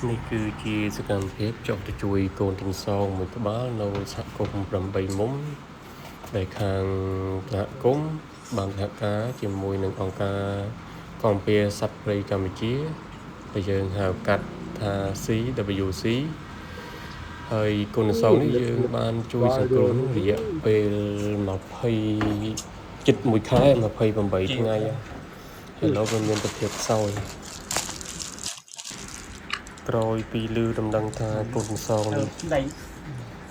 នេះគឺជាសកម្មភាពចុះទៅជួយកូនទាំងសងមួយក្បាលនៅសហគមន៍8មុំដែលខាងសហគមន៍បានសហការជាមួយនឹងអង្គការគាំពារសត្វព្រៃកម្ពុជាដែលយើងហៅកាត់ថា CWC ហើយកូនទាំងសងនេះយើងបានជួយសង្គ្រោះរយៈពេល20ជិត1ខែ28ថ្ងៃហើយលោកវាមានសភាពខ្សោយក្រោយពីឮដំណឹងថាកូនសងនេះ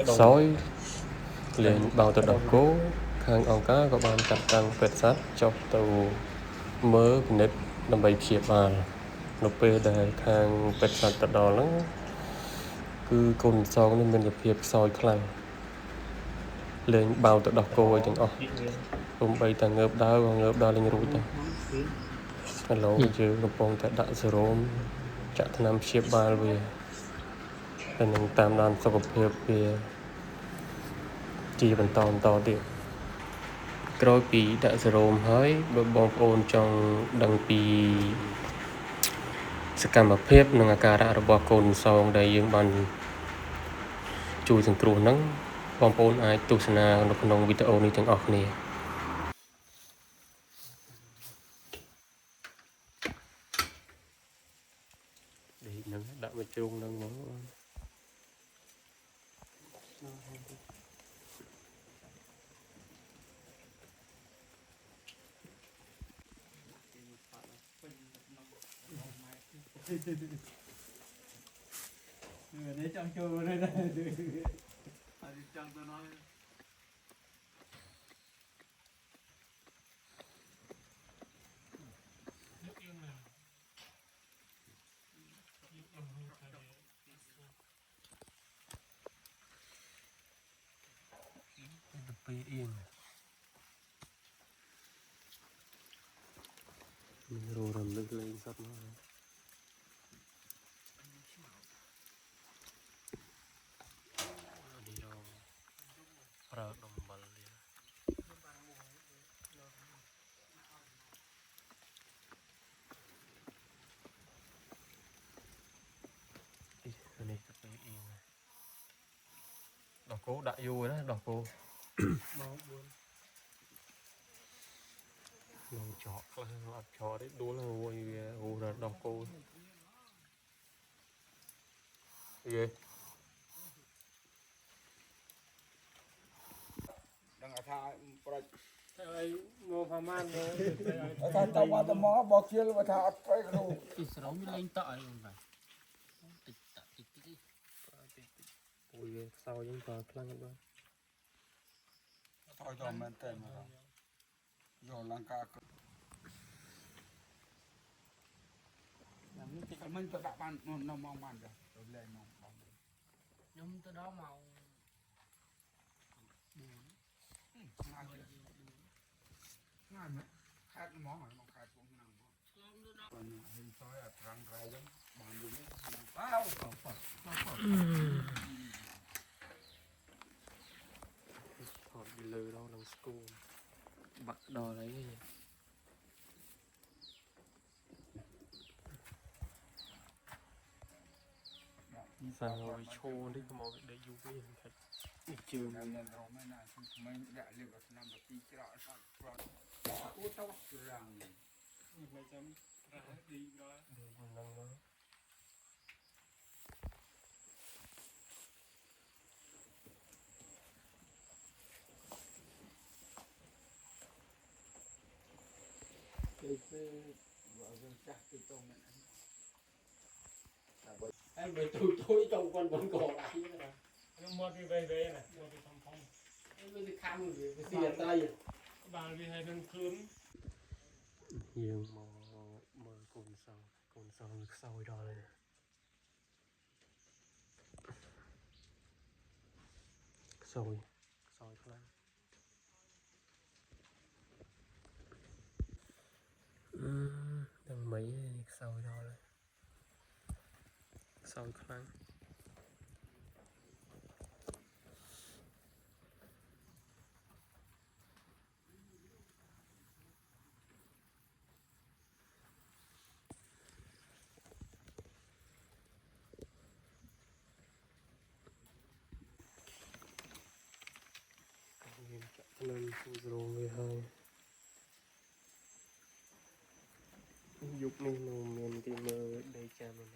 ខ្សោយលែងបោទៅដល់គោខាងអង្គការក៏បានចាត់តាំងពេទ្យសត្វចុះទៅមើលពិនិត្យដើម្បីព្យាបាលនៅពេលដែលខាងពេទ្យសត្វទៅដល់ហ្នឹងគឺកូនសងនេះមានសភាពខ្សោយខ្លាំងលែងបោទៅដល់គោឲ្យទាំងអស់ពុំបីតែងើបដើរក៏ងើបដើរលេងរួចដែរឥឡូវយើងកំពុងតែដាក់សេរ៉ូមចាក់ថ្នាំព្យាបាលវាហើយនឹងតាមដានសុខភាពវាជាបន្តទៀតក្រោយពីដាក់សេរ៉ូមហើយបើបងប្អូនចង់ដឹងពីសកម្មភាពនិងអាការៈរបស់កូនសងដែលយើងបានជួយសង្គ្រោះហ្នឹងបងប្អូនអាចទស្សនានៅក្នុងវីដេអូនេះទាំងអស់គ្នាដេកហ្នឹងដាក់មកជ្រុងហ្នឹងមកនេះចង់ចូលនេះដែរហើយចង់ទៅណោះទៅពេលអៀងមានរោរំលឹកលេងសត្វមកប្រើដំបល់នេះនេះទៅពេលអៀងដល់គោដាក់យូរណាដល់គោមក4នឹងចកខ្លះអត់ចកទេដួលរួយវាហូរដល់ដល់គោយេដឹងថាប្រចហើយមកប្រហែលថាតើមកបោះជិលថាអត់ប្រៃគ្រូពីស្រោមលេងតក់អីបងបាទតិចតតិចតិចពួយវាខ្សោយហ្នឹងក៏ខ្លាំងដែរថយទៅមែនតើមកយកលង្កាខ្ញុំតិចមិញទៅដាក់បាននៅម៉ោងបានទៅលេងម៉ោងបងខ្ញុំទៅដល់ម៉ោង4ងាយមែនខេតហ្មងហើយមកខេតពួកហ្នឹងហ្មងឆ្លងទៅដល់ហ្នឹងហ៊ីសយអត់ត្រង់ត្រៃចឹងបានយូរនេះបាវប៉ប៉ថតពីលើដល់នឹងស្គូបាក់ដល់អីសាវាឈោនេះក៏មកដេកយូរវិញខាច់នេះជើងមានរមែនណាគឺក្មេងដាក់លៀបឆ្នាំទៅទីច្រកអត់ប្រត់អូតោះច្រាំងនេះមិនចាំរហឌីដល់ដេកនឹងមកពេលបើយើងចាស់ទីតមែនហើយបើទូចូលប៉ុនកោដៃណាខ្ញុំមកពីវេណាមកពីធំហើយវាខំវាស៊ីអតៃបានវាឲ្យនឹងខ្លួនយើងមកមើលកូនសង្ឃខ្សោយដល់ហើយខ្សោយខ្លាំងដឹងមិនខ្សោយដល់ហើយខ្សោយខ្លាំង nên rồi người hai dục này nó miền thì mơ đầy cha mình